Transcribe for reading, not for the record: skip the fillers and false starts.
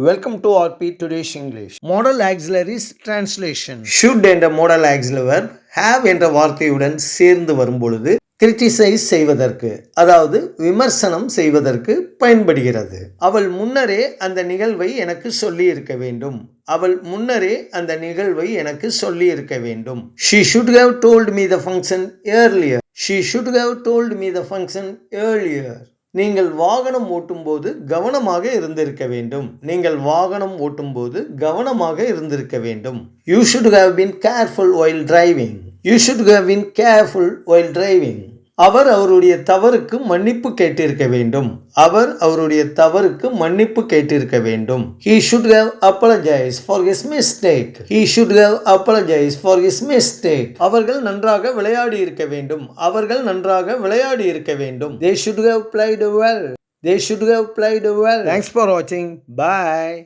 Welcome to RP Today's English. Modal auxiliaries translation. Should என்ற modal auxiliary have என்ற வார்த்தையுடன் சேர்ந்து வரும்பொழுது கிரிட்டிசைஸ் செய்வதற்கு, அதாவது விமர்சனம் செய்வதற்கு பயன்படுகிறது. அவள் முன்னரே அந்த நிகழ்வை எனக்கு சொல்லி இருக்க வேண்டும். அவள் முன்னரே அந்த நிகழ்வை எனக்கு சொல்லி இருக்க வேண்டும். She should have told me the function earlier. She should have told me the function earlier. நீங்கள் வாகனம் ஓட்டும்போது கவனமாக இருந்திருக்க வேண்டும். நீங்கள் வாகனம் ஓட்டும்போது கவனமாக இருந்திருக்க வேண்டும். You should have been careful while driving. You should have been careful while driving. அவர் அவருடைய தவறுக்கு மன்னிப்பு கேட்டிருக்க வேண்டும். அவர் அவருடைய தவறுக்கு மன்னிப்பு கேட்டிருக்க வேண்டும். He should have apologized for his mistake. He should have apologized for his mistake. அவர்கள் நன்றாக விளையாடி இருக்க வேண்டும். அவர்கள் நன்றாக விளையாடி இருக்க வேண்டும். They should have played well. They should have played well. Thanks for watching. Bye.